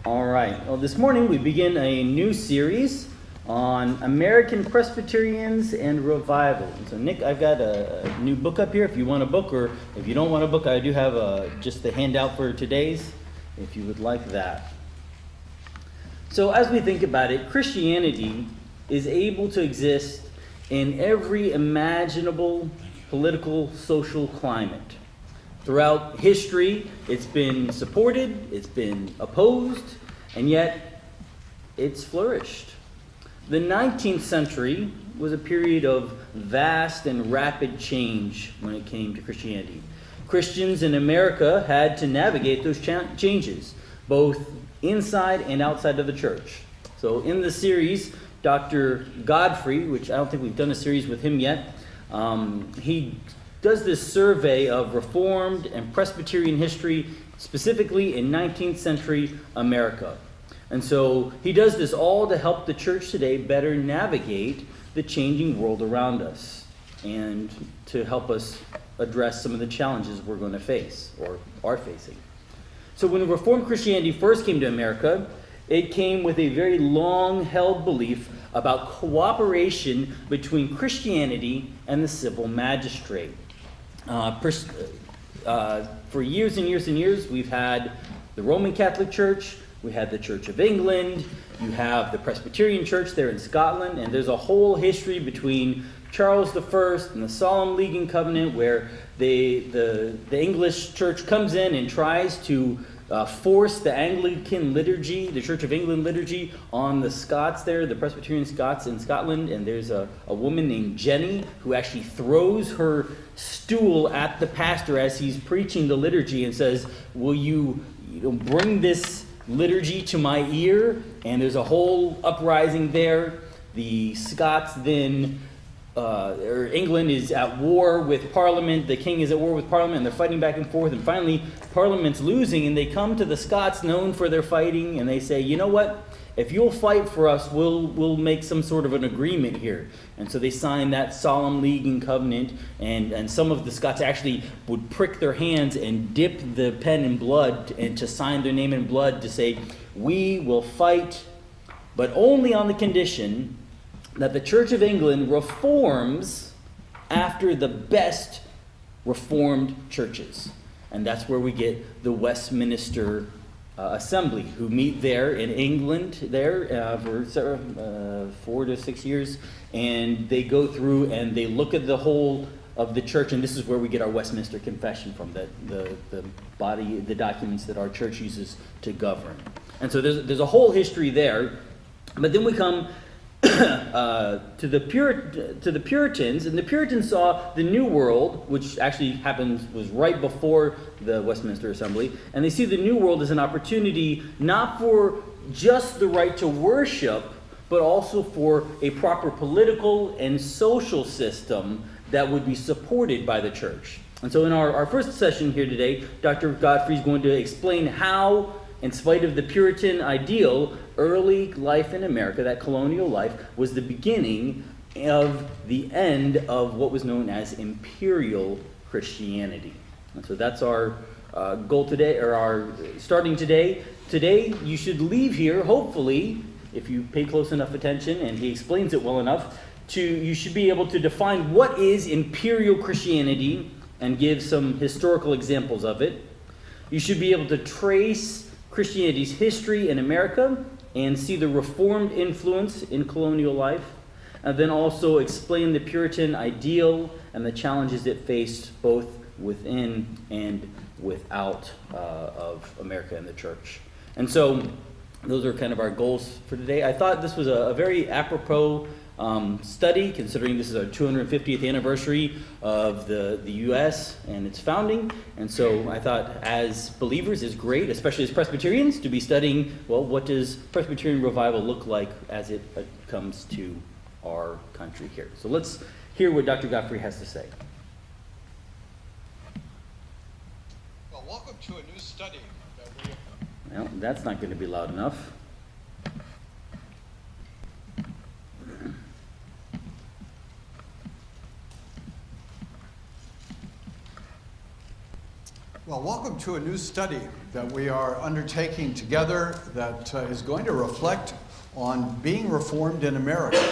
All right. Well, this morning we begin a new series on American Presbyterians and Revival. So, Nick, I've got a new book up here. If you want a book, or if you don't want a book, I do have just the handout for today's, if you would like that. So, as we think about it, Christianity is able to exist in every imaginable political, social climate. Throughout history, it's been supported, it's been opposed, and yet it's flourished. The 19th century was a period of vast and rapid change when it came to Christianity. Christians in America had to navigate those changes, both inside and outside of the church. So in the series, Dr. Godfrey, which I don't think we've done a series with him yet, he does this survey of Reformed and Presbyterian history, specifically in 19th century America. And so he does this all to help the church today better navigate the changing world around us and to help us address some of the challenges we're going to face or are facing. So when Reformed Christianity first came to America, it came with a very long-held belief about cooperation between Christianity and the civil magistrate. For years and years and years, we've had the Roman Catholic Church, we had the Church of England, you have the Presbyterian Church there in Scotland, and there's a whole history between Charles I and the Solemn League and Covenant where the English Church comes in and tries to force the Anglican liturgy, the Church of England liturgy, on the Scots there, the Presbyterian Scots in Scotland. And there's a woman named Jenny who actually throws her stool at the pastor as he's preaching the liturgy and says, will you bring this liturgy to my ear? And there's a whole uprising there. The Scots then or England is at war with Parliament, the king is at war with Parliament, and they're fighting back and forth, and finally Parliament's losing, and they come to the Scots known for their fighting, and they say, you know what, if you'll fight for us, we'll make some sort of an agreement here. And so they sign that Solemn League and Covenant, and some of the Scots actually would prick their hands and dip the pen in blood and to sign their name in blood to say, we will fight, but only on the condition that the Church of England reforms after the best Reformed churches. And that's where we get the Westminster Assembly, who meet there in England there for 4 to 6 years. And they go through and they look at the whole of the church. And this is where we get our Westminster Confession from, the body, the documents that our church uses to govern. And so there's a whole history there. But then we come to the Puritans, and the Puritans saw the New World, which actually was right before the Westminster Assembly, and they see the New World as an opportunity not for just the right to worship, but also for a proper political and social system that would be supported by the church. And so in our first session here today, Dr. Godfrey is going to explain how, in spite of the Puritan ideal, early life in America, that colonial life, was the beginning of the end of what was known as imperial Christianity. And so that's our goal today, or our starting today. Today, you should leave here, hopefully, if you pay close enough attention, and he explains it well enough, you should be able to define what is imperial Christianity and give some historical examples of it. You should be able to trace Christianity's history in America and see the Reformed influence in colonial life, and then also explain the Puritan ideal and the challenges it faced both within and without of America and the church. And so those are kind of our goals for today. I thought this was a very apropos study, considering this is our 250th anniversary of the U.S. and its founding. And so I thought as believers it's great, especially as Presbyterians, to be studying, well, what does Presbyterian revival look like as it comes to our country here. So let's hear what Dr. Godfrey has to say. Well, welcome to a new study that we have. Well, that's not going to be loud enough. Well, welcome Welcome to a new study that we are undertaking together that is going to reflect on being Reformed in America.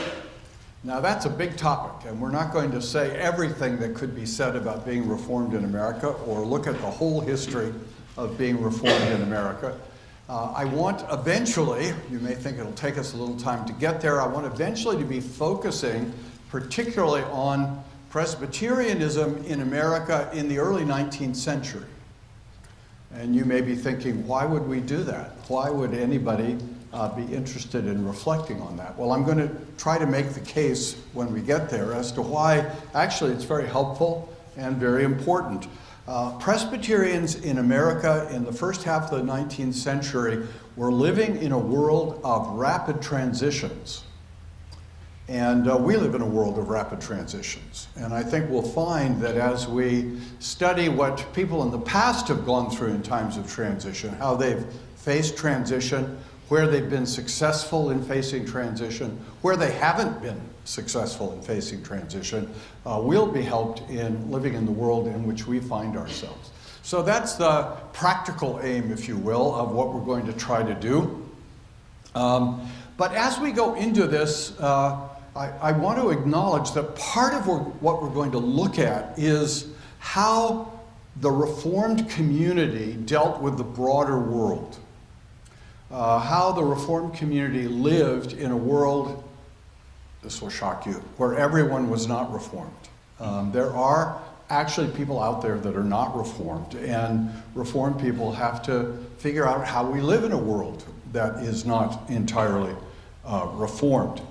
Now that's a big topic, and we're not going to say everything that could be said about being Reformed in America or look at the whole history of being Reformed in America. I want eventually, you may think it'll take us a little time to get there, I want eventually to be focusing particularly on Presbyterianism in America in the early 19th century. And you may be thinking, why would we do that? Why would anybody be interested in reflecting on that? Well, I'm going to try to make the case when we get there as to why actually it's very helpful and very important. Presbyterians in America in the first half of the 19th century were living in a world of rapid transitions. And we live in a world of rapid transitions. And I think we'll find that as we study what people in the past have gone through in times of transition, how they've faced transition, where they've been successful in facing transition, where they haven't been successful in facing transition, we'll be helped in living in the world in which we find ourselves. So that's the practical aim, if you will, of what we're going to try to do. But as we go into this, I want to acknowledge that part of what we're going to look at is how the Reformed community dealt with the broader world. How the Reformed community lived in a world, this will shock you, where everyone was not Reformed. There are actually people out there that are not Reformed, and Reformed people have to figure out how we live in a world that is not entirely Reformed.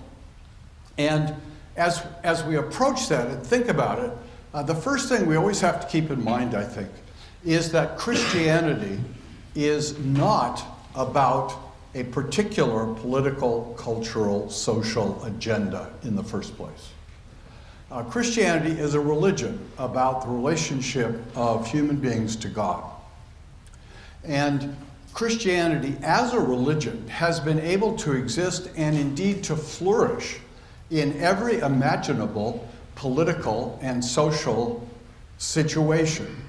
And as we approach that and think about it, the first thing we always have to keep in mind, I think, is that Christianity is not about a particular political, cultural, social agenda in the first place. Christianity is a religion about the relationship of human beings to God. And Christianity as a religion has been able to exist and indeed to flourish in every imaginable political and social situation.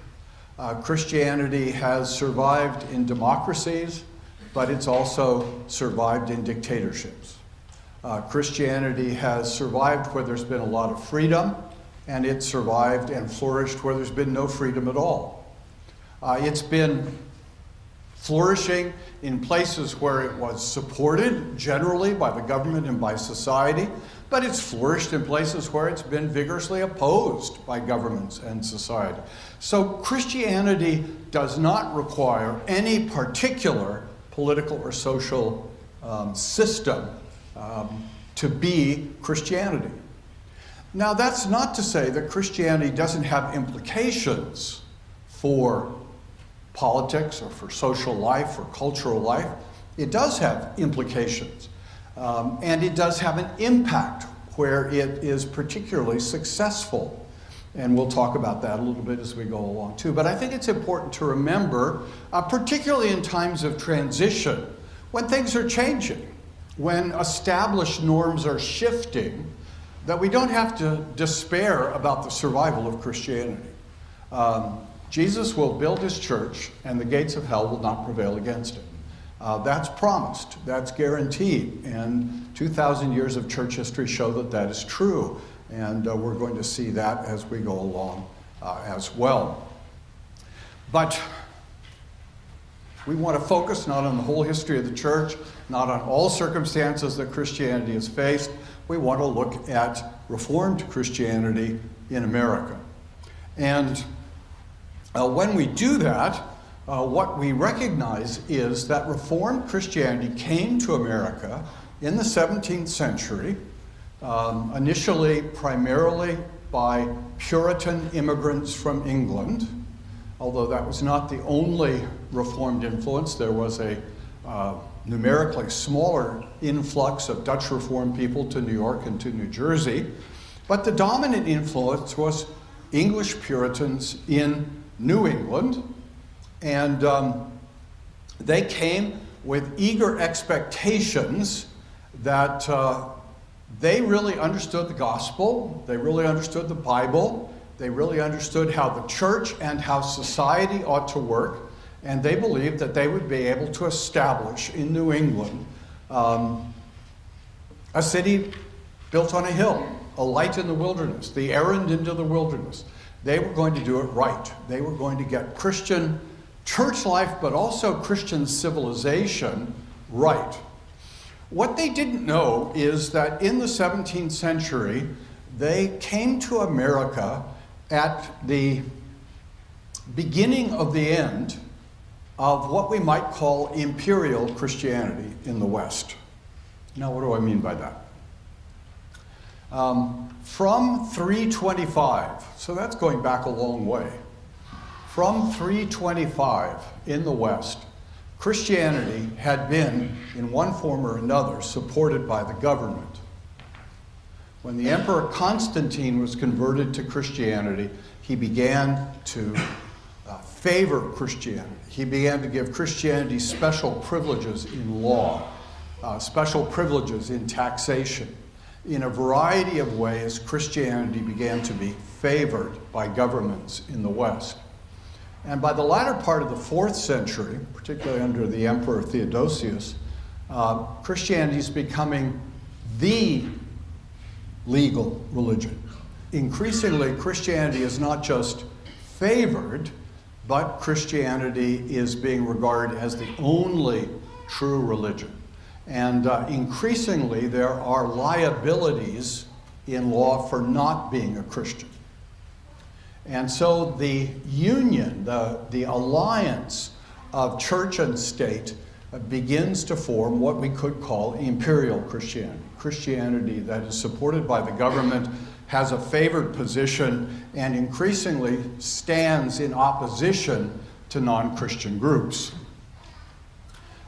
Christianity has survived in democracies, but it's also survived in dictatorships. Christianity has survived where there's been a lot of freedom, and it's survived and flourished where there's been no freedom at all. It's been flourishing in places where it was supported generally by the government and by society, but it's flourished in places where it's been vigorously opposed by governments and society. So Christianity does not require any particular political or social system to be Christianity. Now, that's not to say that Christianity doesn't have implications for politics or for social life or cultural life. It does have implications. And it does have an impact where it is particularly successful. And we'll talk about that a little bit as we go along too. But I think it's important to remember, particularly in times of transition, when things are changing, when established norms are shifting, that we don't have to despair about the survival of Christianity. Jesus will build his church, and the gates of hell will not prevail against it. That's promised, that's guaranteed, and 2,000 years of church history show that that is true, and we're going to see that as we go along as well. But we want to focus not on the whole history of the church, not on all circumstances that Christianity has faced. We want to look at Reformed Christianity in America. And when we do that, what we recognize is that Reformed Christianity came to America in the 17th century, initially primarily by Puritan immigrants from England, although that was not the only Reformed influence. There was a numerically smaller influx of Dutch Reformed people to New York and to New Jersey, but the dominant influence was English Puritans in New England, and they came with eager expectations that they really understood the gospel, they really understood the Bible, they really understood how the church and how society ought to work, And they believed that they would be able to establish in New England a city built on a hill, a light in the wilderness, the errand into the wilderness. They were going to do it right. They were going to get Christian church life, but also Christian civilization right. What they didn't know is that in the 17th century, they came to America at the beginning of the end of what we might call imperial Christianity in the West. Now, what do I mean by that? From 325, so that's going back a long way. From 325 in the West, Christianity had been, in one form or another, supported by the government. When the Emperor Constantine was converted to Christianity, he began to favor Christianity. He began to give Christianity special privileges in law, special privileges in taxation. In a variety of ways, Christianity began to be favored by governments in the West. And by the latter part of the 4th century, particularly under the Emperor Theodosius, Christianity is becoming the legal religion. Increasingly, Christianity is not just favored, but Christianity is being regarded as the only true religion. And increasingly, there are liabilities in law for not being a Christian. And so the union, the alliance of church and state begins to form what we could call imperial Christianity. Christianity that is supported by the government, has a favored position, and increasingly stands in opposition to non-Christian groups.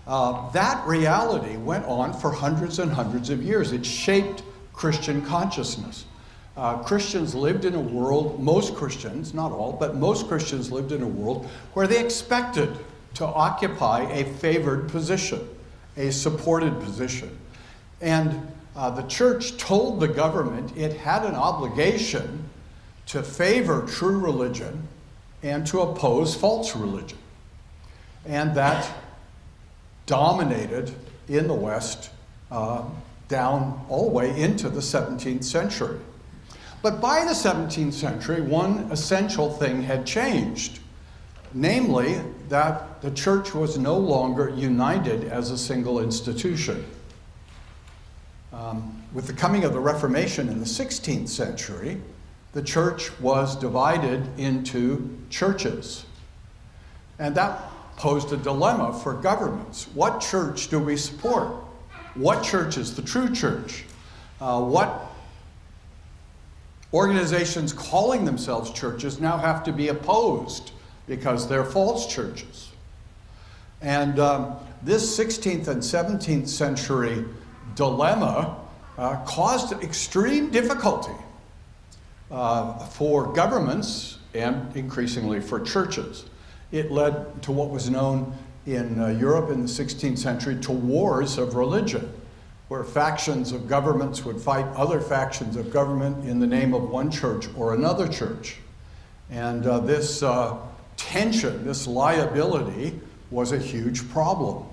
That reality went on for hundreds and hundreds of years. It shaped Christian consciousness. Christians lived in a world, most Christians, not all, but most Christians lived in a world where they expected to occupy a favored position, a supported position. And the church told the government it had an obligation to favor true religion and to oppose false religion. And that dominated in the West down all the way into the 17th century. But by the 17th century, one essential thing had changed, namely that the church was no longer united as a single institution. With the coming of the Reformation in the 16th century, the church was divided into churches. And that posed a dilemma for governments. What church do we support? What church is the true church? What organizations calling themselves churches now have to be opposed because they're false churches? And this 16th and 17th century dilemma caused extreme difficulty for governments and increasingly for churches. It led to what was known in Europe in the 16th century to wars of religion, where factions of governments would fight other factions of government in the name of one church or another church. And this tension, this liability, was a huge problem.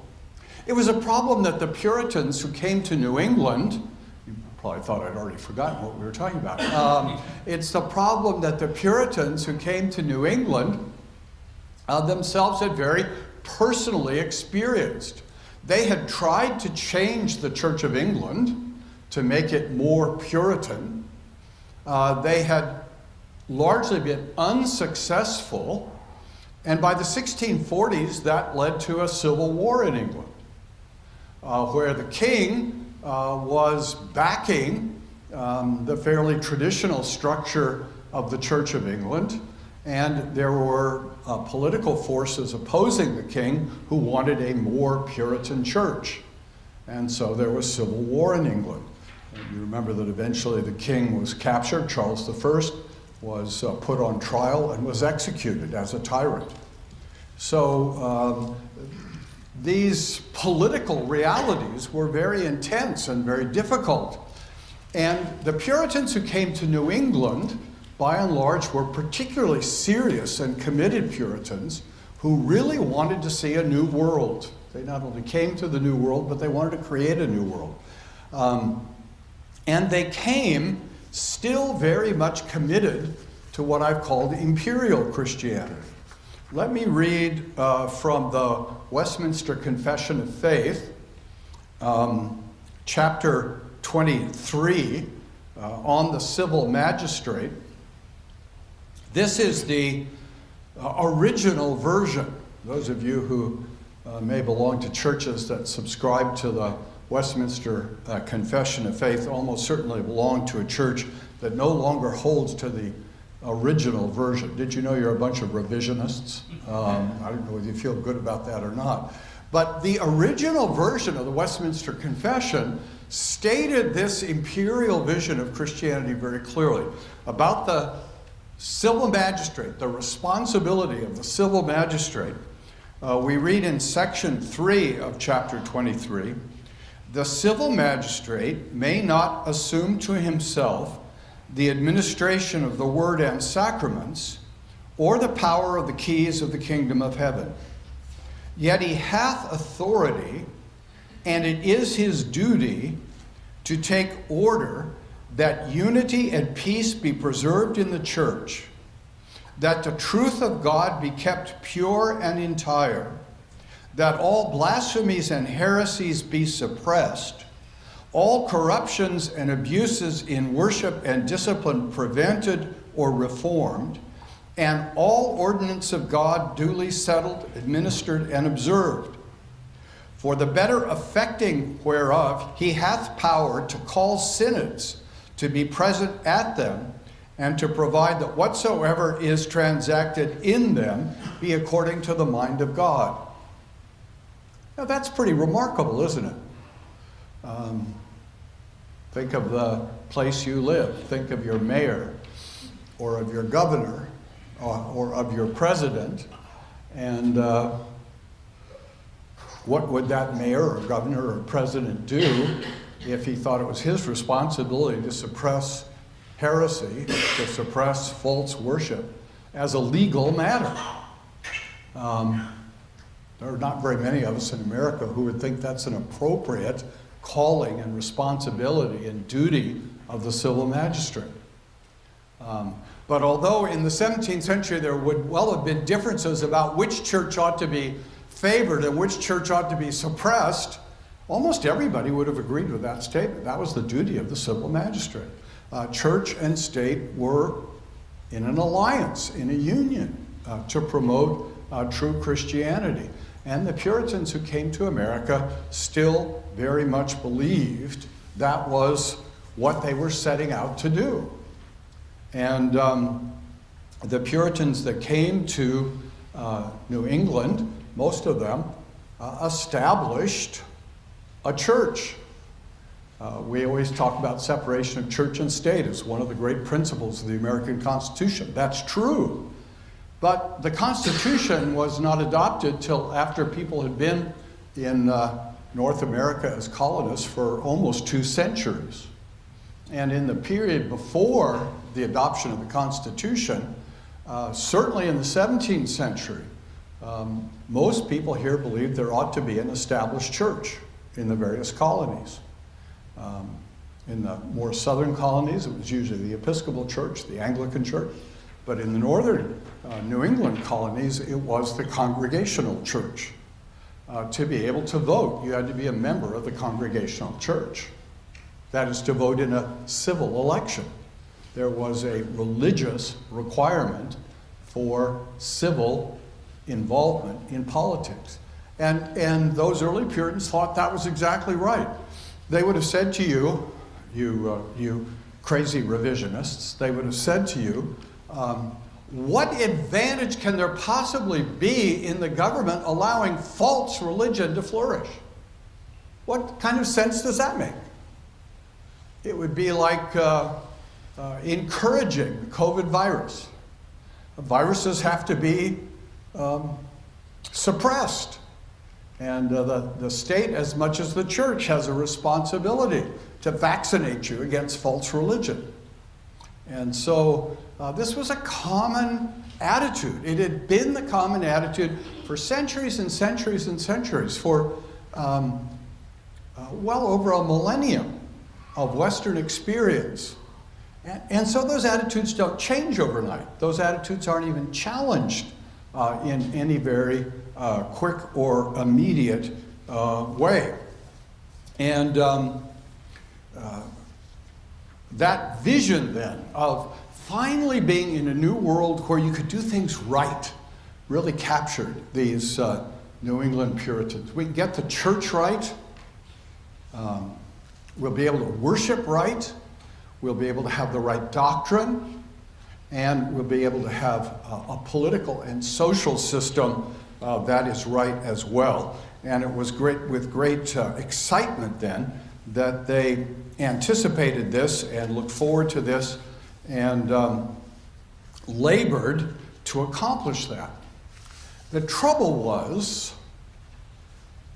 It was a problem that the Puritans who came to New England, you probably thought I'd already forgotten what we were talking about. It's the problem that the Puritans who came to New England themselves had very personally experienced. They had tried to change the Church of England to make it more Puritan. They had largely been unsuccessful, and by the 1640s that led to a civil war in England, where the king was backing the fairly traditional structure of the Church of England, and there were political forces opposing the king who wanted a more Puritan church. And so there was civil war in England. And you remember that eventually the king was captured. Charles I was put on trial and was executed as a tyrant. So these political realities were very intense and very difficult. And the Puritans who came to New England, by and large, were particularly serious and committed Puritans who really wanted to see a new world. They not only came to the new world, but they wanted to create a new world. And they came still very much committed to what I've called imperial Christianity. Let me read from the Westminster Confession of Faith, chapter 23, on the civil magistrate. This is the original version. Those of you who may belong to churches that subscribe to the Westminster Confession of Faith almost certainly belong to a church that no longer holds to the original version. Did you know you're a bunch of revisionists? I don't know whether you feel good about that or not. But the original version of the Westminster Confession stated this imperial vision of Christianity very clearly. About the civil magistrate, the responsibility of the civil magistrate, we read in section 3 of chapter 23, the civil magistrate may not assume to himself the administration of the word and sacraments, or the power of the keys of the kingdom of heaven. Yet he hath authority, and it is his duty to take order that unity and peace be preserved in the church, that the truth of God be kept pure and entire, that all blasphemies and heresies be suppressed, all corruptions and abuses in worship and discipline prevented or reformed, and all ordinance of God duly settled, administered, and observed. For the better effecting whereof he hath power to call synods to be present at them, and to provide that whatsoever is transacted in them be according to the mind of God. Now that's pretty remarkable, isn't it? Think of the place you live. Think of your mayor, or of your governor, or of your president, and what would that mayor or governor or president do if he thought it was his responsibility to suppress heresy, to suppress false worship as a legal matter? There are not very many of us in America who would think that's an appropriate calling and responsibility and duty of the civil magistrate. But although in the 17th century there would well have been differences about which church ought to be favored and which church ought to be suppressed, almost everybody would have agreed with that statement. That was the duty of the civil magistrate. Church and state were in an alliance, in a union, to promote true Christianity. And the Puritans who came to America still very much believed that was what they were setting out to do. And the Puritans that came to New England, most of them, established a church. We always talk about separation of church and state as one of the great principles of the American Constitution. That's true. But the Constitution was not adopted till after people had been in North America as colonists for almost 2 centuries. And in the period before the adoption of the Constitution, certainly in the 17th century, most people here believed there ought to be an established church in the various colonies. In the more southern colonies, it was usually the Episcopal Church, the Anglican Church. But in the northern New England colonies, it was the Congregational Church. To be able to vote, you had to be a member of the Congregational Church. That is, to vote in a civil election. There was a religious requirement for civil involvement in politics. And those early Puritans thought that was exactly right. They would have said to you, you crazy revisionists, they would have said to you, what advantage can there possibly be in the government allowing false religion to flourish? What kind of sense does that make? It would be like encouraging the COVID virus. Viruses have to be suppressed. And the state, as much as the church, has a responsibility to vaccinate you against false religion. And so this was a common attitude. It had been the common attitude for centuries and centuries and centuries, for well over a millennium of Western experience. And so those attitudes don't change overnight. Those attitudes aren't even challenged in any very quick or immediate way. And that vision then of finally being in a new world where you could do things right really captured these New England Puritans. We can get the church right. We'll be able to worship right. We'll be able to have the right doctrine. And we'll be able to have a political and social system that is right as well. And it was with great excitement then that they anticipated this and looked forward to this and labored to accomplish that. The trouble was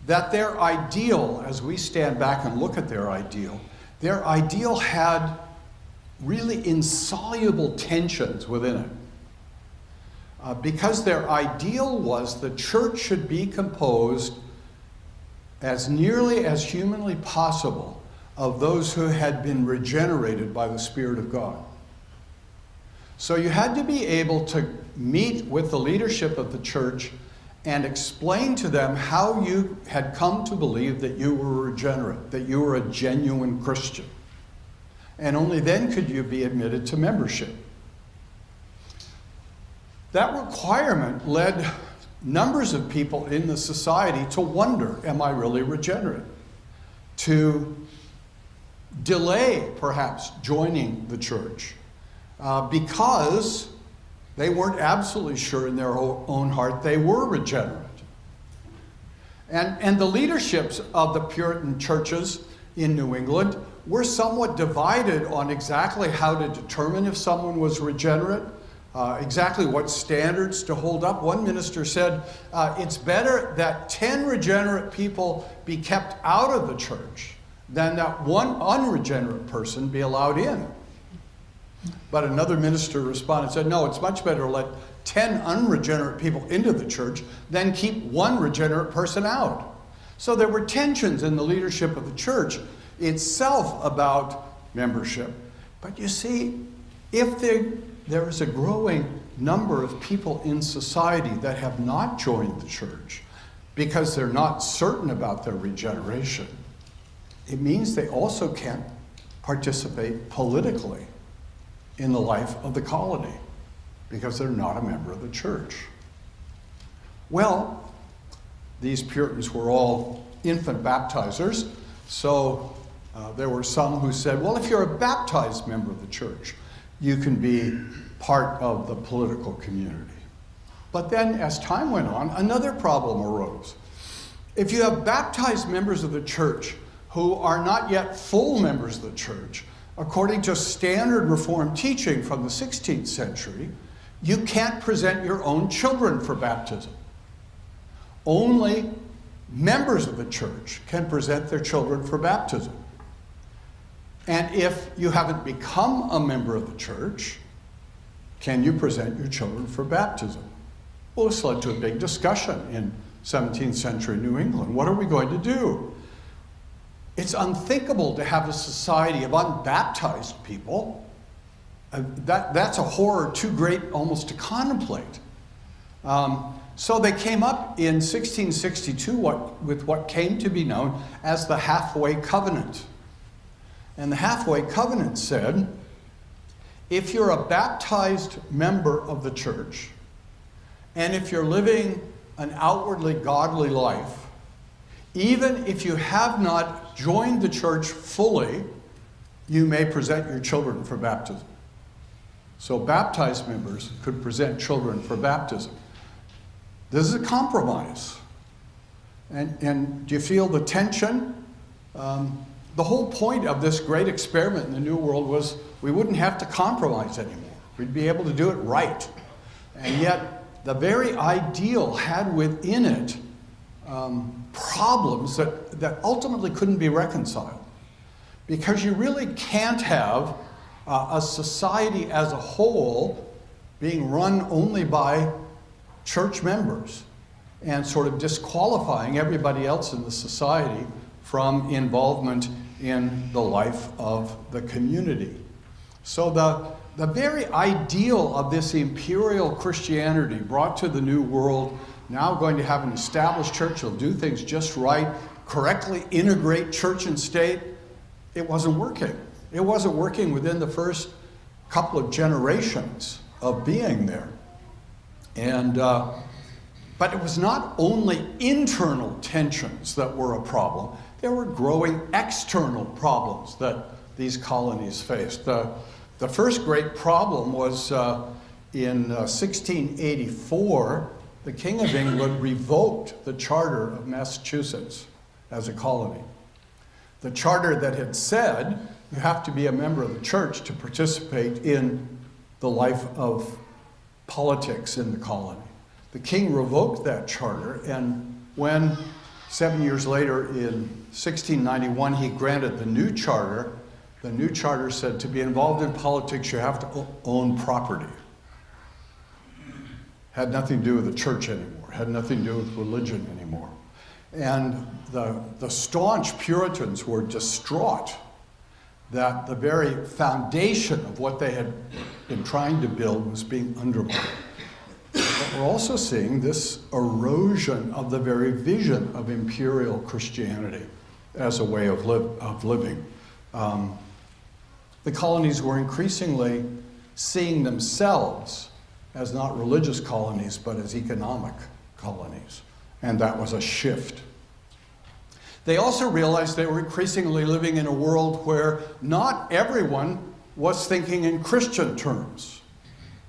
that their ideal, as we stand back and look at their ideal had really insoluble tensions within it. Because their ideal was the church should be composed as nearly as humanly possible of those who had been regenerated by the Spirit of God. So you had to be able to meet with the leadership of the church and explain to them how you had come to believe that you were regenerate, that you were a genuine Christian. And only then could you be admitted to membership. That requirement led numbers of people in the society to wonder, am I really regenerate? To delay, perhaps, joining the church because they weren't absolutely sure in their own heart they were regenerate. And the leaderships of the Puritan churches in New England were somewhat divided on exactly how to determine if someone was regenerate, exactly what standards to hold up. One minister said, it's better that 10 regenerate people be kept out of the church than that one unregenerate person be allowed in. But another minister responded and said, no, it's much better to let 10 unregenerate people into the church than keep one regenerate person out. So there were tensions in the leadership of the church itself about membership. But you see, if there is a growing number of people in society that have not joined the church because they're not certain about their regeneration, it means they also can't participate politically in the life of the colony because they're not a member of the church. Well, these Puritans were all infant baptizers, so there were some who said, well, if you're a baptized member of the church, you can be part of the political community. But then, as time went on, another problem arose. If you have baptized members of the church who are not yet full members of the church, according to standard Reformed teaching from the 16th century, you can't present your own children for baptism. Only members of the church can present their children for baptism. And if you haven't become a member of the church, can you present your children for baptism? Well, this led to a big discussion in 17th century New England. What are we going to do? It's unthinkable to have a society of unbaptized people. That's a horror too great almost to contemplate. So they came up in 1662 with what came to be known as the Halfway Covenant. And the Halfway Covenant said, if you're a baptized member of the church, and if you're living an outwardly godly life, even if you have not joined the church fully, you may present your children for baptism. So baptized members could present children for baptism. This is a compromise. And do you feel the tension? The whole point of this great experiment in the New World was we wouldn't have to compromise anymore. We'd be able to do it right. And yet, the very ideal had within it problems that ultimately couldn't be reconciled. Because you really can't have a society as a whole being run only by church members and sort of disqualifying everybody else in the society from involvement in the life of the community. So the very ideal of this imperial Christianity brought to the New World, now going to have an established church, will do things just right, correctly integrate church and state, it wasn't working. It wasn't working within the first couple of generations of being there. And but it was not only internal tensions that were a problem, there were growing external problems that these colonies faced. The first great problem was in 1684, the King of England revoked the charter of Massachusetts as a colony. The charter that had said you have to be a member of the church to participate in the life of politics in the colony. The king revoked that charter, and when 7 years later in 1691 he granted the new charter said to be involved in politics you have to own property. Had nothing to do with the church anymore, had nothing to do with religion anymore. And the staunch Puritans were distraught that the very foundation of what they had been trying to build was being undermined. But we're also seeing this erosion of the very vision of imperial Christianity as a way of living. The colonies were increasingly seeing themselves as not religious colonies, but as economic colonies. And that was a shift. They also realized they were increasingly living in a world where not everyone was thinking in Christian terms.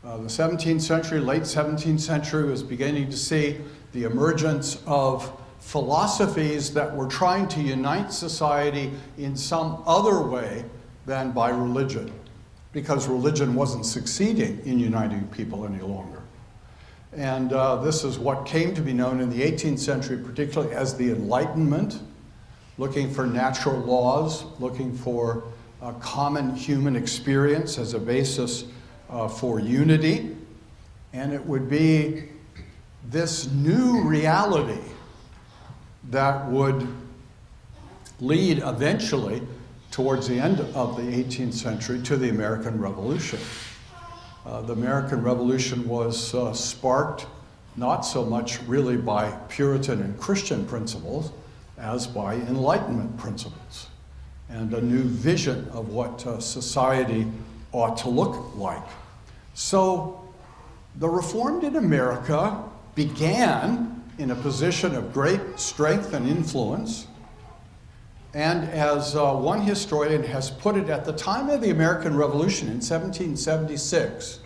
The 17th century, late 17th century, was beginning to see the emergence of philosophies that were trying to unite society in some other way than by religion, because religion wasn't succeeding in uniting people any longer. And this is what came to be known in the 18th century, particularly as the Enlightenment, looking for natural laws, looking for a common human experience as a basis for unity. And it would be this new reality that would lead eventually towards the end of the 18th century to the American Revolution. The American Revolution was sparked not so much really by Puritan and Christian principles as by Enlightenment principles and a new vision of what society ought to look like. So the Reformed in America began in a position of great strength and influence. And as one historian has put it, at the time of the American Revolution in 1776,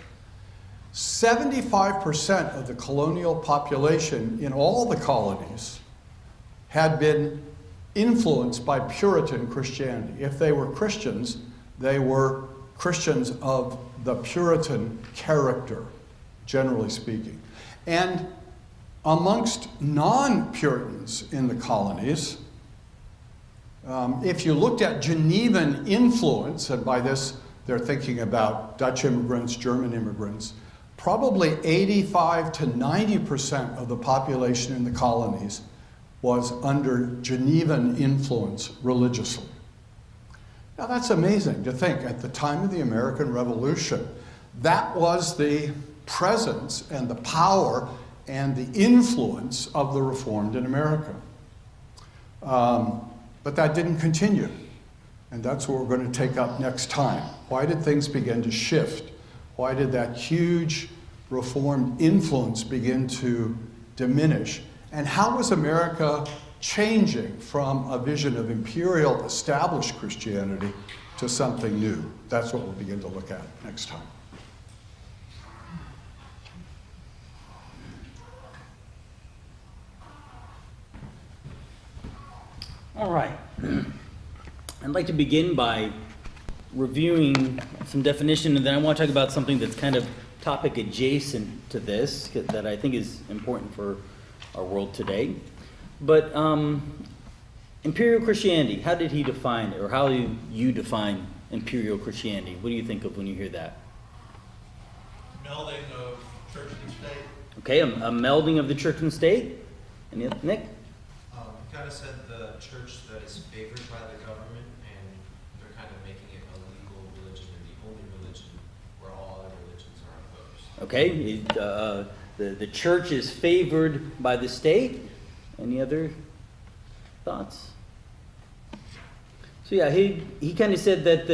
75% of the colonial population in all the colonies had been influenced by Puritan Christianity. If they were Christians, they were Christians of the Puritan character, generally speaking. And amongst non-Puritans in the colonies, if you looked at Genevan influence, and by this they're thinking about Dutch immigrants, German immigrants, probably 85 to 90% of the population in the colonies was under Genevan influence religiously. Now that's amazing to think at the time of the American Revolution. That was the presence and the power and the influence of the Reformed in America. But that didn't continue. And that's what we're going to take up next time. Why did things begin to shift? Why did that huge Reformed influence begin to diminish? And how was America changing from a vision of imperial established Christianity to something new? That's what we'll begin to look at next time. All right. I'd like to begin by reviewing some definition, and then I want to talk about something that's kind of topic adjacent to this that I think is important for our world today. But imperial Christianity, how did he define it, or how do you define imperial Christianity? What do you think of when you hear that? No melding of church and state. Okay, a melding of the church and state. Nick? You kind of said the church that is favored by the government, and they're kind of making it a legal religion and the only religion where all other religions are opposed. Okay, the church is favored by the state. Any other thoughts? So yeah, he kind of said that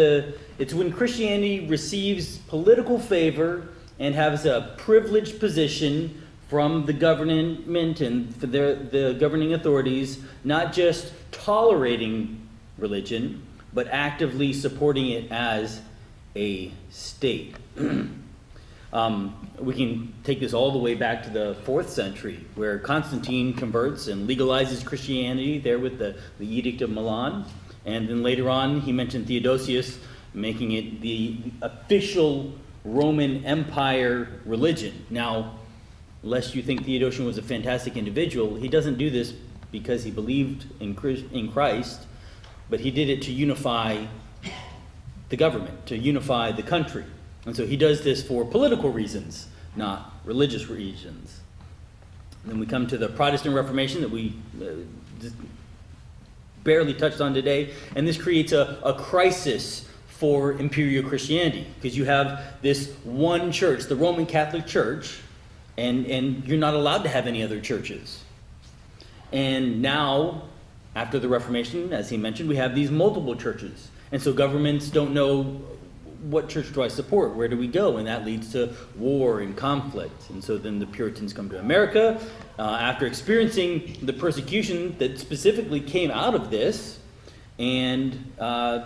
it's when Christianity receives political favor and has a privileged position from the government and for the governing authorities, not just tolerating religion, but actively supporting it as a state. We can take this all the way back to the 4th century, where Constantine converts and legalizes Christianity there with the Edict of Milan. And then later on, he mentioned Theodosius making it the official Roman Empire religion. Now, lest you think Theodosius was a fantastic individual, he doesn't do this because he believed in Christ, but he did it to unify the government, to unify the country. And so he does this for political reasons, not religious reasons. And then we come to the Protestant Reformation that we just barely touched on today, and this creates a crisis for imperial Christianity, because you have this one church, the Roman Catholic Church, and you're not allowed to have any other churches. And now, after the Reformation, as he mentioned, we have these multiple churches. And so governments don't know, what church do I support? Where do we go? And that leads to war and conflict. And so then the Puritans come to America. After experiencing the persecution that specifically came out of this, and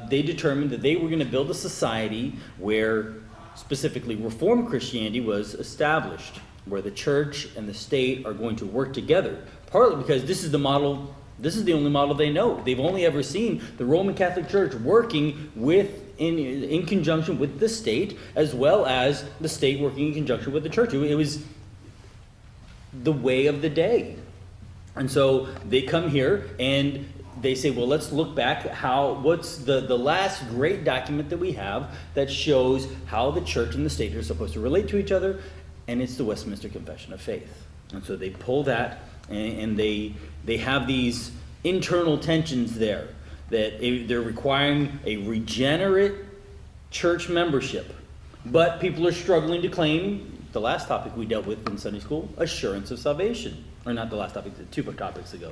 they determined that they were going to build a society where specifically Reformed Christianity was established, where the church and the state are going to work together. Partly because this is the model, this is the only model they know. They've only ever seen the Roman Catholic Church working in conjunction with the state, as well as the state working in conjunction with the church. It was the way of the day. And so they come here and they say, well, let's look back what's the last great document that we have that shows how the church and the state are supposed to relate to each other, and it's the Westminster Confession of Faith. And so they pull that, and they have these internal tensions there, that they're requiring a regenerate church membership. But people are struggling to claim, the last topic we dealt with in Sunday school, assurance of salvation. Or not the last topic, 2 topics ago.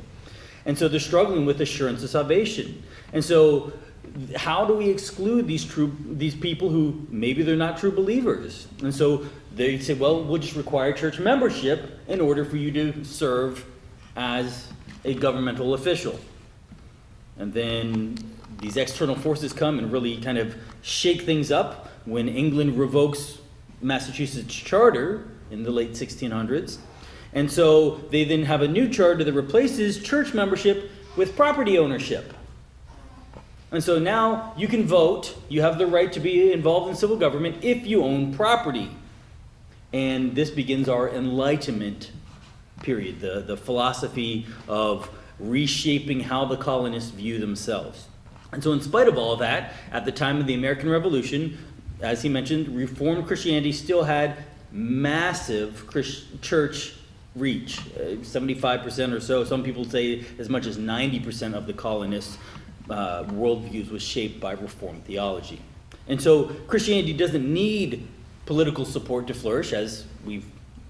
And so they're struggling with assurance of salvation. And so how do we exclude these people who maybe they're not true believers? And so they say, well, we'll just require church membership in order for you to serve as a governmental official. And then these external forces come and really kind of shake things up when England revokes Massachusetts charter in the late 1600s. And so they then have a new charter that replaces church membership with property ownership. And so now you can vote, you have the right to be involved in civil government if you own property. And this begins our Enlightenment period, the philosophy of reshaping how the colonists view themselves. And so in spite of all of that, at the time of the American Revolution, as he mentioned, Reformed Christianity still had massive church reach, 75% or so. Some people say as much as 90% of the colonists' worldviews was shaped by Reformed theology. And so Christianity doesn't need political support to flourish, as we've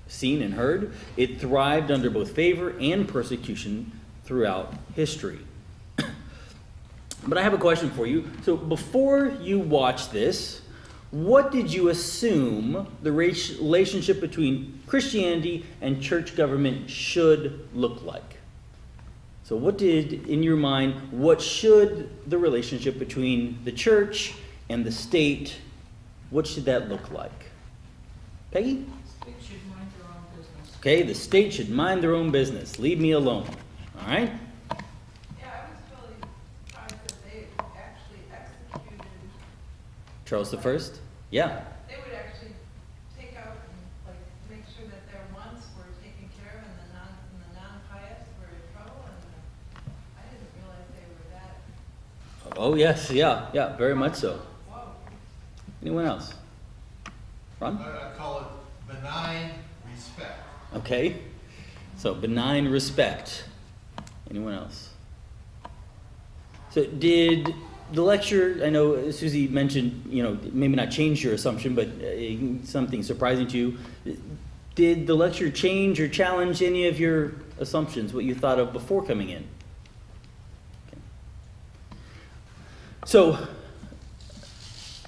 seen and heard. It thrived under both favor and persecution throughout history. But I have a question for you. So before you watch this, what did you assume the relationship between Christianity and church government should look like? So what should the relationship between the church and the state, what should that look like? Peggy? The state should mind their own business. Okay, the state should mind their own business. Leave me alone. All right? Yeah, I was really surprised that they actually executed. Charles I? Yeah. They would actually take out and make sure that their ones were taken care of and the non-pious were in trouble, and I didn't realize they were that. Oh, yes. Yeah, very much so. Whoa. Anyone else? Ron? I call it benign respect. Okay? So, benign respect. Anyone else? So, did the lecture, I know Susie mentioned, maybe not change your assumption, but something surprising to you. Did the lecture change or challenge any of your assumptions, what you thought of before coming in? Okay. So,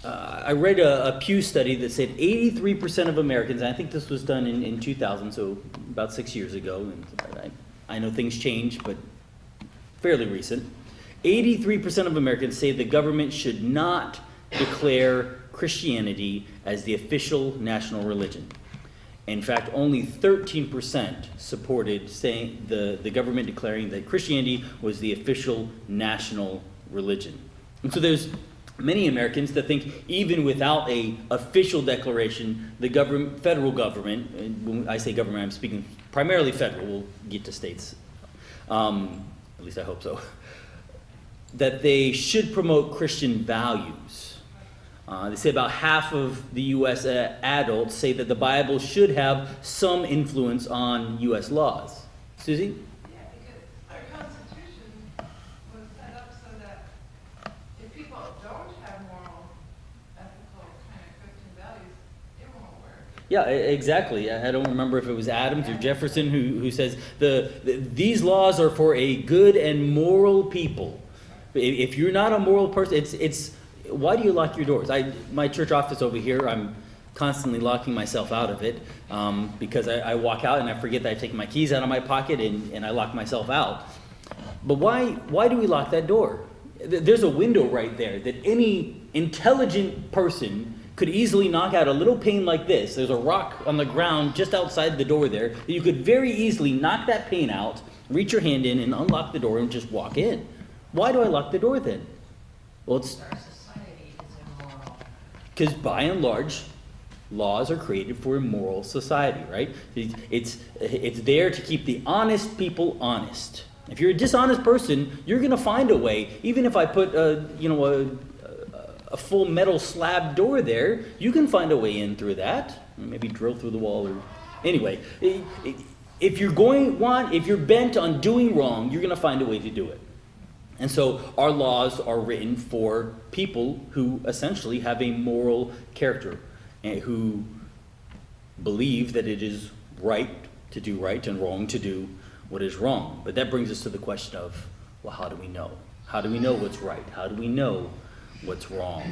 I read a Pew study that said 83% of Americans, and I think this was done in 2000, so about 6 years ago, and I know things change, but fairly recent. 83% of Americans say the government should not declare Christianity as the official national religion. In fact, only 13% supported saying the government declaring that Christianity was the official national religion. And so there's many Americans that think even without a official declaration, the federal government, and when I say government, I'm speaking primarily federal, we'll get to states, at least I hope so, that they should promote Christian values. They say about half of the U.S. adults say that the Bible should have some influence on U.S. laws. Susie? Yeah, because our Constitution was set up so that if people don't have moral, ethical, kind of Christian values, it won't work. Yeah, exactly. I don't remember if it was Adams or Jefferson who says these laws are for a good and moral people. If you're not a moral person, it's why do you lock your doors? My church office over here, I'm constantly locking myself out of it because I walk out and I forget that I've taken my keys out of my pocket and I lock myself out. But why do we lock that door? There's a window right there that any intelligent person could easily knock out a little pane like this. There's a rock on the ground just outside the door there that you could very easily knock that pane out, reach your hand in and unlock the door and just walk in. Why do I lock the door then? Well, it's Our society is immoral. because by and large, laws are created for a moral society, right? It's there to keep the honest people honest. If you're a dishonest person, you're going to find a way. Even if I put a full metal slab door there, you can find a way in through that. Maybe drill through the wall or anyway. If you're bent on doing wrong, you're going to find a way to do it. And so our laws are written for people who essentially have a moral character and who believe that it is right to do right and wrong to do what is wrong. But that brings us to the question of, well, how do we know? How do we know what's right? How do we know what's wrong?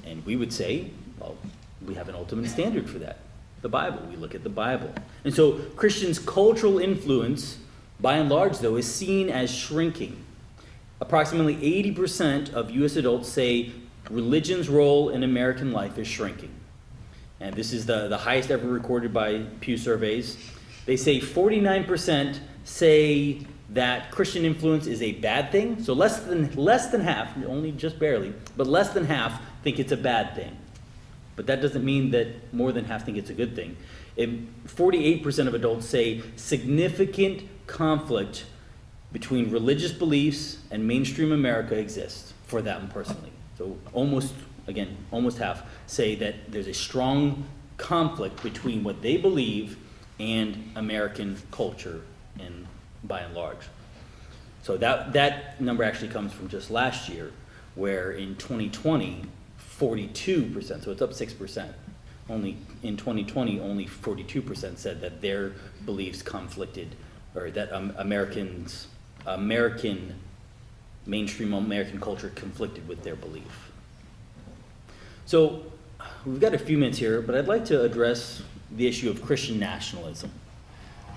And we would say, well, we have an ultimate standard for that. The Bible. We look at the Bible. And so Christians' cultural influence, by and large, though, is seen as shrinking. Approximately 80% of U.S. adults say religion's role in American life is shrinking. And this is the highest ever recorded by Pew surveys. They say 49% say that Christian influence is a bad thing. So less than half, only just barely, but less than half think it's a bad thing. But that doesn't mean that more than half think it's a good thing. 48% of adults say significant conflict between religious beliefs and mainstream America exists for them personally. So almost half say that there's a strong conflict between what they believe and American culture by and large. So that number actually comes from just last year, where in 2020, 42%, so it's up 6%. Only in 2020, only 42% said that their beliefs conflicted, or that mainstream American culture conflicted with their belief. So we've got a few minutes here, but I'd like to address the issue of Christian nationalism.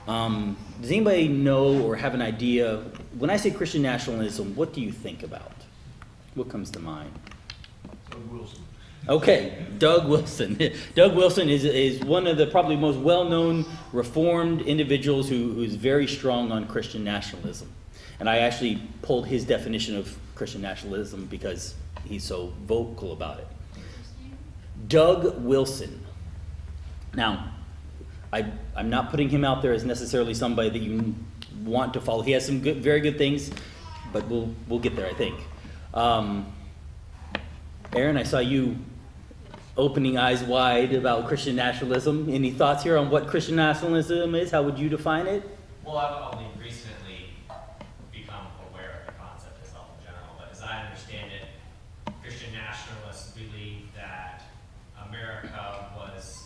Does anybody know or have an idea, when I say Christian nationalism, what do you think about? What comes to mind? Doug Wilson. Okay, Doug Wilson. Doug Wilson is one of the probably most well-known Reformed individuals who's very strong on Christian nationalism. And I actually pulled his definition of Christian nationalism because he's so vocal about it. Doug Wilson. Now, I'm not putting him out there as necessarily somebody that you want to follow. He has some very good things, but we'll get there, I think. Aaron, I saw you opening eyes wide about Christian nationalism. Any thoughts here on what Christian nationalism is? How would you define it? Well, I've only recently become aware of the concept itself in general, but as I understand it, Christian nationalists believe that America was,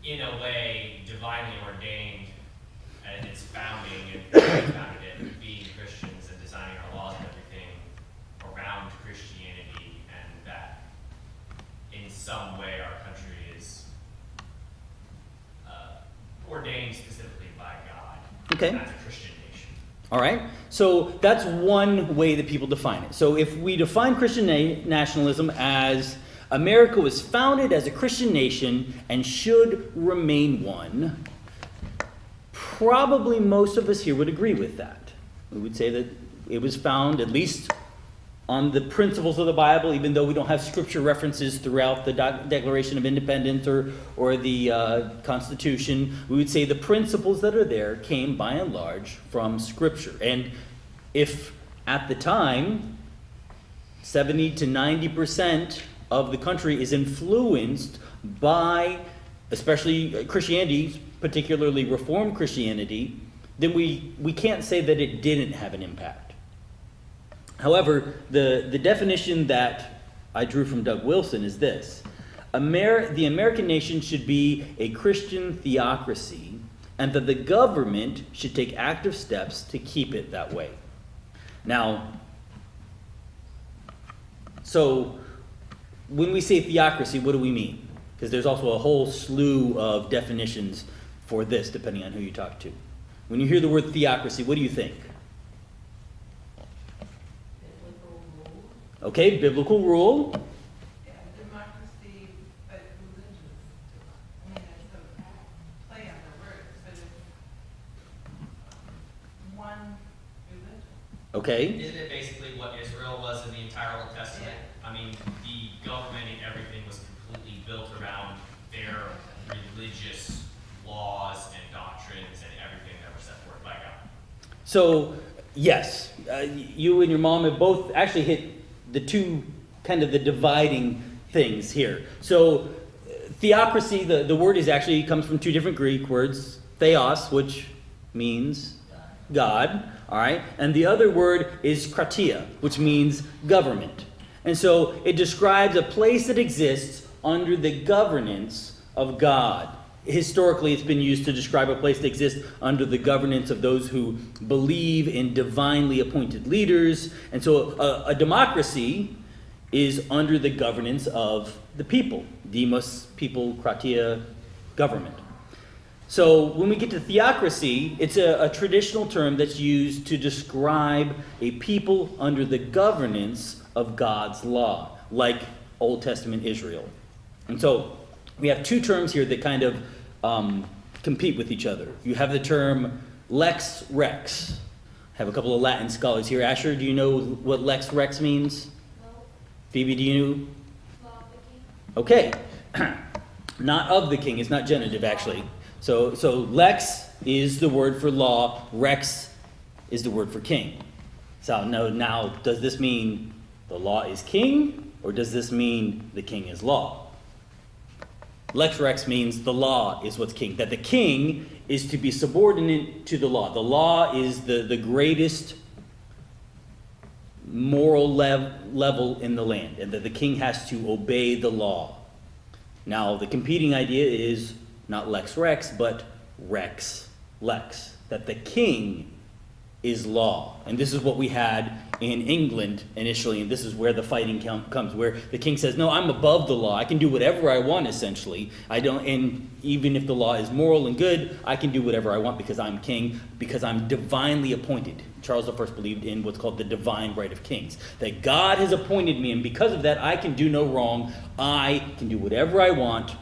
in a way, divinely ordained at its founding, and we founded it being Christians and designing our laws and everything around Christianity, and that in some way our country is ordained specifically by God Okay. as a Christian nation. All right, so that's one way that people define it. So if we define Christian nationalism as America was founded as a Christian nation and should remain one, probably most of us here would agree with that. We would say that it was found, at least on the principles of the Bible, even though we don't have scripture references throughout the Declaration of Independence or the Constitution, we would say the principles that are there came by and large from scripture. And if at the time 70 to 90% of the country is influenced by, especially Christianity, particularly Reformed Christianity, then we can't say that it didn't have an impact. However, the definition that I drew from Doug Wilson is this. The American nation should be a Christian theocracy, and that the government should take active steps to keep it that way. Now, so when we say theocracy, what do we mean? Because there's also a whole slew of definitions for this, depending on who you talk to. When you hear the word theocracy, what do you think? Biblical rule. Okay, biblical rule. Yeah, democracy, but religious. I mean, it's a play on the words, but it's one religion. Okay. Isn't it basically what Israel was in the entire Old Testament? I mean, the government and everything was completely built around their religious laws and doctrines and everything that were set forth by God. So, yes, you and your mom have both actually hit the two kind of the dividing things here. So, theocracy, the word is actually comes from two different Greek words, theos, which means God, all right? And the other word is kratia, which means government. And so it describes a place that exists under the governance of God. Historically, it's been used to describe a place that exists under the governance of those who believe in divinely appointed leaders. And so a democracy is under the governance of the people. Demos, people, kratia, government. So when we get to theocracy, it's a traditional term that's used to describe a people under the governance of God's law, like Old Testament Israel. And so we have two terms here that kind of compete with each other. You have the term lex rex. I have a couple of Latin scholars here. Asher, do you know what lex rex means? No, Phoebe, do you? law of the king. Okay. Not of the king. It's not genitive, actually. So lex is the word for law. Rex is the word for king. So now, does this mean the law is king, or does this mean the king is law? Lex rex means the law is what's king, that the king is to be subordinate to the law. The law is the greatest moral level in the land, and that the king has to obey the law. Now, the competing idea is not lex rex, but rex lex, that the king is law. And this is what we had in England initially, and this is where the fighting comes, where the king says, no, I'm above the law. I can do whatever I want, essentially. And even if the law is moral and good, I can do whatever I want because I'm king, because I'm divinely appointed. Charles I believed in what's called the divine right of kings, that God has appointed me, and because of that, I can do no wrong. I can do whatever I want,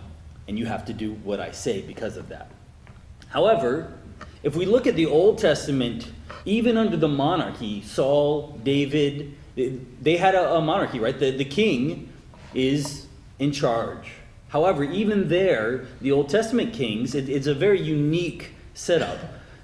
and you have to do what I say because of that. However, if we look at the Old Testament, even under the monarchy, Saul, David, they had a monarchy, right? The king is in charge. However, even there, the Old Testament kings, it's a very unique setup.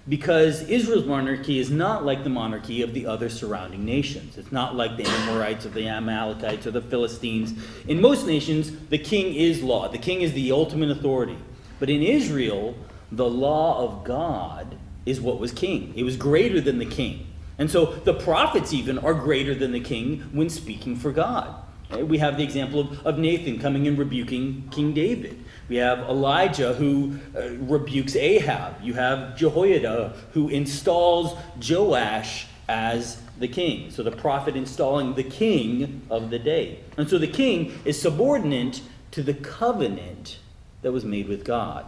Because Israel's monarchy is not like the monarchy of the other surrounding nations. It's not like the Amorites or the Amalekites or the Philistines. In most nations, the king is law. The king is the ultimate authority. But in Israel, the law of God is what was king. It was greater than the king. And so the prophets even are greater than the king when speaking for God. We have the example of Nathan coming and rebuking King David. We have Elijah who rebukes Ahab. You have Jehoiada who installs Joash as the king. So the prophet installing the king of the day. And so the king is subordinate to the covenant that was made with God.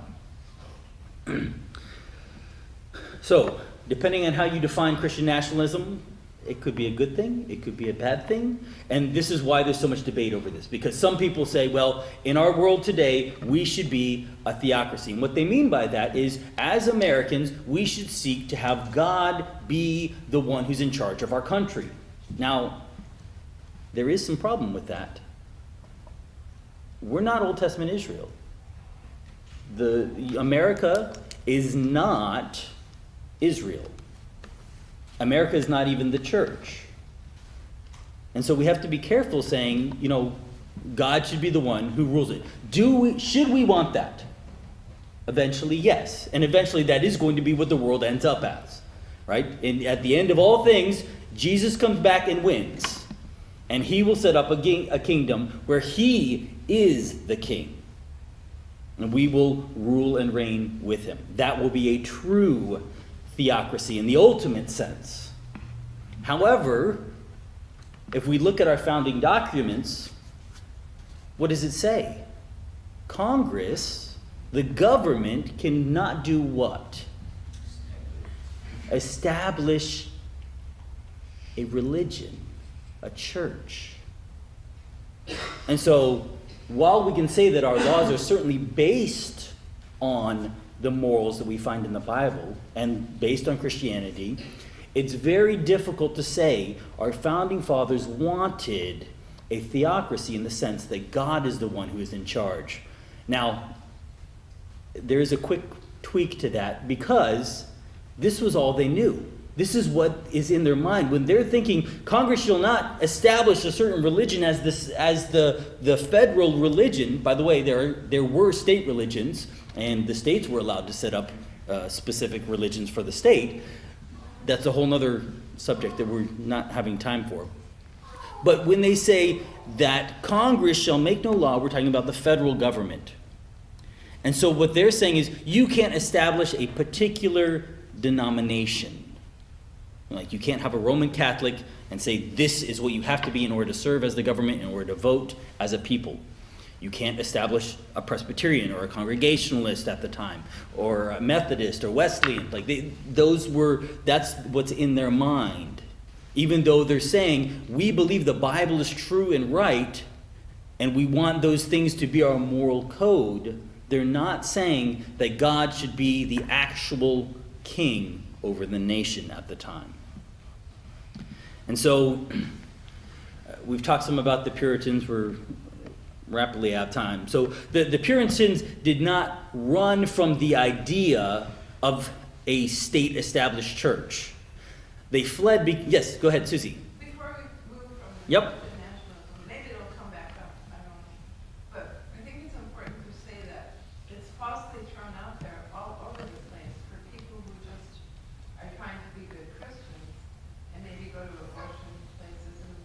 So, depending on how you define Christian nationalism, it could be a good thing, it could be a bad thing, and this is why there's so much debate over this, because some people say, well, in our world today, we should be a theocracy. And what they mean by that is, as Americans, we should seek to have God be the one who's in charge of our country. Now, there is some problem with that. We're not Old Testament Israel. America is not Israel. America is not even the church. And so we have to be careful saying, God should be the one who rules it. Should we want that? Eventually, yes. And eventually that is going to be what the world ends up as. Right? And at the end of all things, Jesus comes back and wins. And he will set up a kingdom where he is the king. And we will rule and reign with him. That will be a true theocracy in the ultimate sense. However, if we look at our founding documents, what does it say? Congress, the government, cannot do what? Establish a religion, a church. And so, while we can say that our laws are certainly based on the morals that we find in the Bible and based on Christianity, it's very difficult to say our founding fathers wanted a theocracy in the sense that God is the one who is in charge. Now, there is a quick tweak to that because this was all they knew. This is what is in their mind. When they're thinking Congress shall not establish a certain religion as the federal religion. By the way, there were state religions, and the states were allowed to set up specific religions for the state. That's a whole other subject that we're not having time for. But when they say that Congress shall make no law, we're talking about the federal government. And so what they're saying is you can't establish a particular denomination. Like you can't have a Roman Catholic and say this is what you have to be in order to serve as the government, in order to vote as a people. You can't establish a Presbyterian or a Congregationalist at the time, or a Methodist or Wesleyan. That's what's in their mind. Even though they're saying, we believe the Bible is true and right, and we want those things to be our moral code, they're not saying that God should be the actual king over the nation at the time. And so, we've talked some about the Puritans. We're rapidly out of time. So the Puritans did not run from the idea of a state-established church. They fled. Yes, go ahead, Susie. Before we move from Yep. nationalism, maybe it'll come back up, I don't know. But I think it's important to say that it's falsely thrown out there all over the place for people who just are trying to be good Christians and maybe go to abortion places and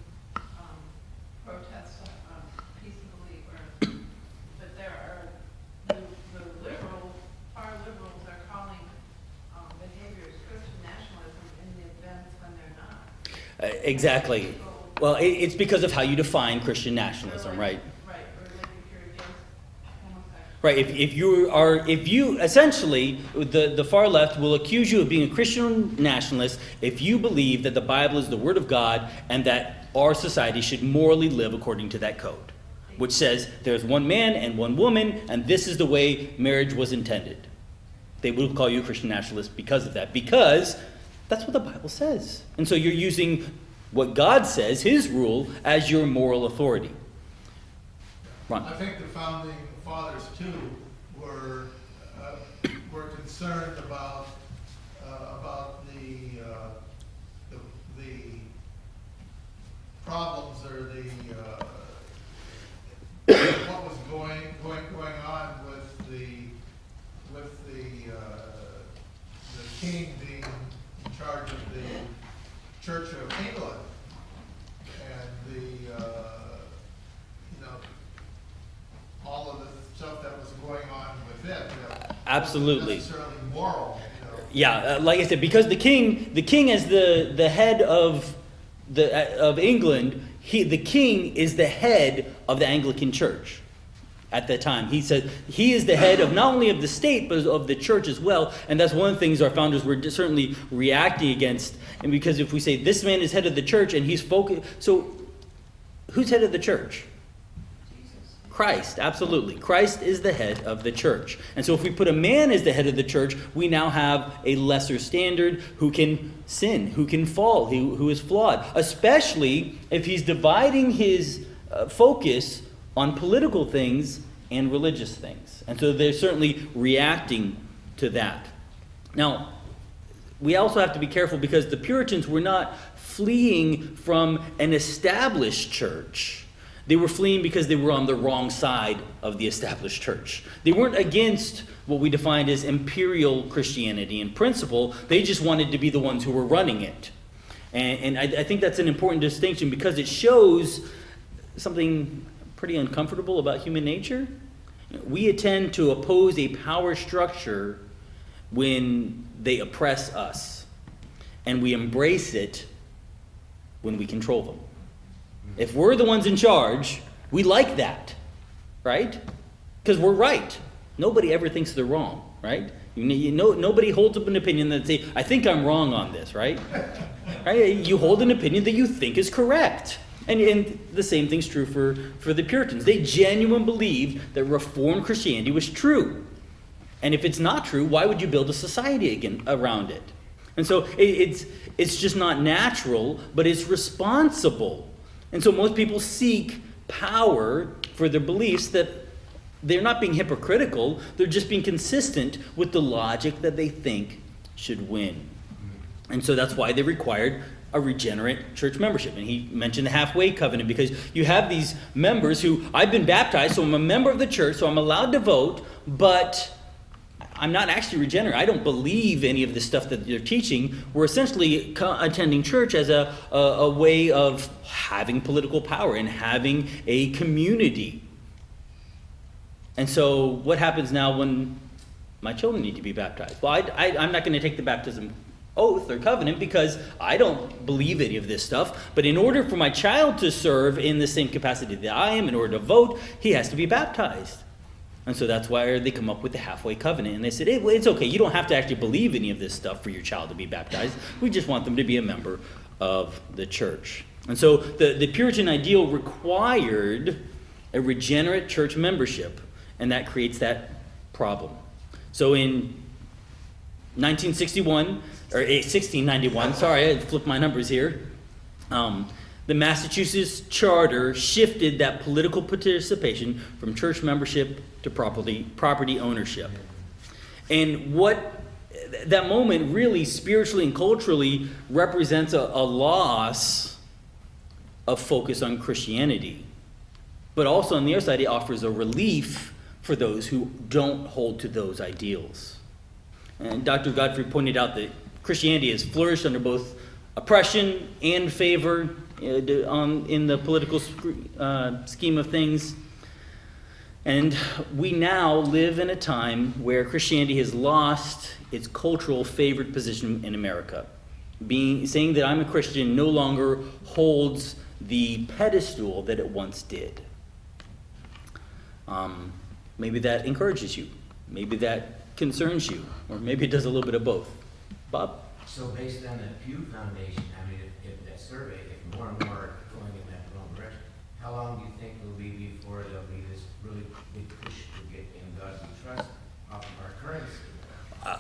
protest peaceably. But there are the liberals, far liberals, are calling behaviors Christian nationalism in the events when they're not. Exactly. Well, it's because of how you define Christian nationalism, right? Right, or like if you're against homosexuality. Right. If you essentially, the far left will accuse you of being a Christian nationalist if you believe that the Bible is the Word of God and that our society should morally live according to that code, which says there's one man and one woman, and this is the way marriage was intended. They will call you a Christian nationalist because of that, because that's what the Bible says. And so you're using what God says, His rule, as your moral authority. Ron. I think the founding fathers too were concerned about problems or the what was going on with the king being in charge of the Church of England and the all of the stuff that was going on with it. Absolutely. Wasn't necessarily moral. Yeah, like I said, because the king as the head of England, the king is the head of the Anglican Church at that time. He said he is the head of not only of the state but of the church as well, and that's one of the things our founders were certainly reacting against. And because if we say this man is head of the church and he's focused, so who's head of the church? Christ, absolutely. Christ is the head of the church. And so if we put a man as the head of the church, we now have a lesser standard who can sin, who can fall, who is flawed, especially if he's dividing his focus on political things and religious things. And so they're certainly reacting to that. Now, we also have to be careful because the Puritans were not fleeing from an established church. They were fleeing because they were on the wrong side of the established church. They weren't against what we defined as imperial Christianity in principle. They just wanted to be the ones who were running it. And I think that's an important distinction because it shows something pretty uncomfortable about human nature. We tend to oppose a power structure when they oppress us. And we embrace it when we control them. If we're the ones in charge, we like that, right? Because we're right. Nobody ever thinks they're wrong, right? Nobody holds up an opinion that say, I think I'm wrong on this, right? Right? You hold an opinion that you think is correct. And the same thing's true for the Puritans. They genuinely believed that Reformed Christianity was true. And if it's not true, why would you build a society again around it? And so it's just not natural, but it's responsible. And so most people seek power for their beliefs that they're not being hypocritical, they're just being consistent with the logic that they think should win. And so that's why they required a regenerate church membership. And he mentioned the halfway covenant because you have these members who, I've been baptized, so I'm a member of the church, so I'm allowed to vote, but I'm not actually regenerate. I don't believe any of the stuff that they're teaching. We're essentially attending church as a way of having political power and having a community. And so what happens now when my children need to be baptized? Well, I'm not going to take the baptism oath or covenant because I don't believe any of this stuff. But in order for my child to serve in the same capacity that I am, in order to vote, he has to be baptized. And so that's why they come up with the halfway covenant. And they said, it's okay, you don't have to actually believe any of this stuff for your child to be baptized. We just want them to be a member of the church. And so the Puritan ideal required a regenerate church membership. And that creates that problem. So in 1691, sorry, I flipped my numbers here. The Massachusetts Charter shifted that political participation from church membership to property ownership. And what that moment really spiritually and culturally represents a loss of focus on Christianity. But also on the other side, it offers a relief for those who don't hold to those ideals. And Dr. Godfrey pointed out that Christianity has flourished under both oppression and favor in the political scheme of things. And we now live in a time where Christianity has lost its cultural favored position in America. Saying that I'm a Christian no longer holds the pedestal that it once did. Maybe that encourages you. Maybe that concerns you. Or maybe it does a little bit of both. Bob? So based on the Pew Foundation, I mean, if that survey, if more and more are going in that wrong direction, how long do you think it will be before there'll be this really big push to get in God we trust off of our currency?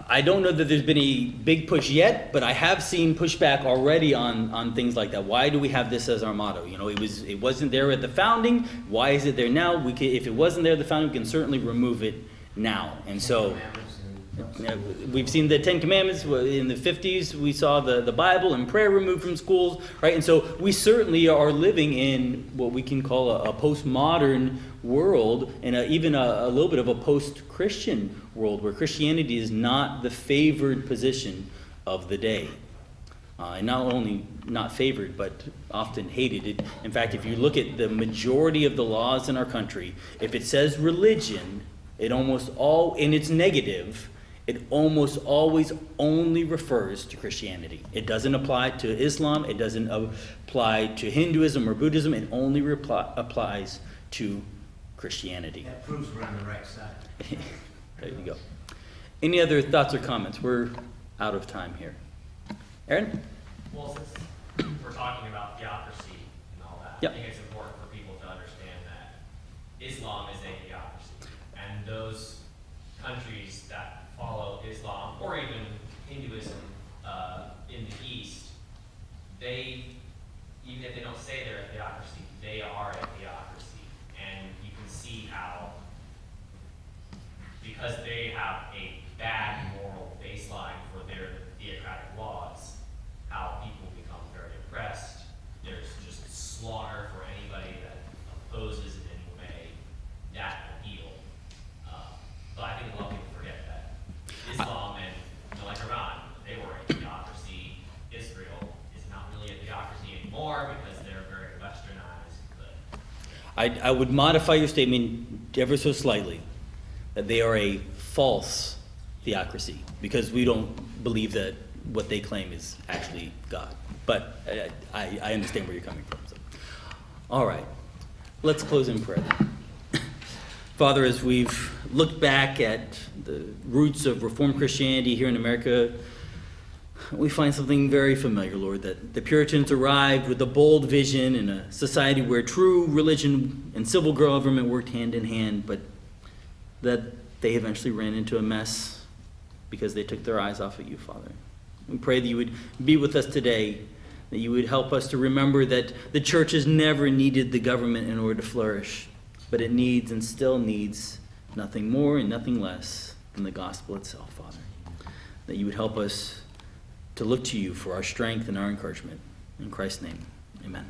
I don't know that there's been a big push yet, but I have seen pushback already on things like that. Why do we have this as our motto? You know, it wasn't there at the founding. Why is it there now? If it wasn't there at the founding, we can certainly remove it now. And so, We've seen the Ten Commandments in the 50s. We saw the Bible and prayer removed from schools, right? And so we certainly are living in what we can call a postmodern world, and even a little bit of a post-Christian world, where Christianity is not the favored position of the day. And not only not favored, but often hated. In fact, if you look at the majority of the laws in our country, if it says religion, and it's negative, it almost always only refers to Christianity. It doesn't apply to Islam. It doesn't apply to Hinduism or Buddhism. It only applies to Christianity. That proves we're on the right side. There you go. Any other thoughts or comments? We're out of time here. Aaron? Well, since we're talking about theocracy and all that, Yep. I think it's important for people to understand that Islam is a theocracy. And those countries that follow Islam, or even Hinduism in the East, even if they don't say they're a theocracy, they are a theocracy. And you can see how, because they have a bad moral baseline for their theocratic laws, how people become very oppressed. There's just slaughter for anybody that opposes in any way that ideal. But I think a lot of people forget that Islam and like Iran, they were a theocracy. Israel is not really a theocracy anymore because they're very westernized. But I would modify your statement ever so slightly, that they are a false theocracy, because we don't believe that what they claim is actually God. But I understand where you're coming from. So. All right, let's close in prayer then. Father, as we've looked back at the roots of Reformed Christianity here in America, we find something very familiar, Lord, that the Puritans arrived with a bold vision in a society where true religion and civil government worked hand in hand, but that they eventually ran into a mess because they took their eyes off of you, Father. We pray that you would be with us today, that you would help us to remember that the church has never needed the government in order to flourish, but it needs and still needs nothing more and nothing less than the gospel itself, Father. That you would help us to look to you for our strength and our encouragement. In Christ's name, amen.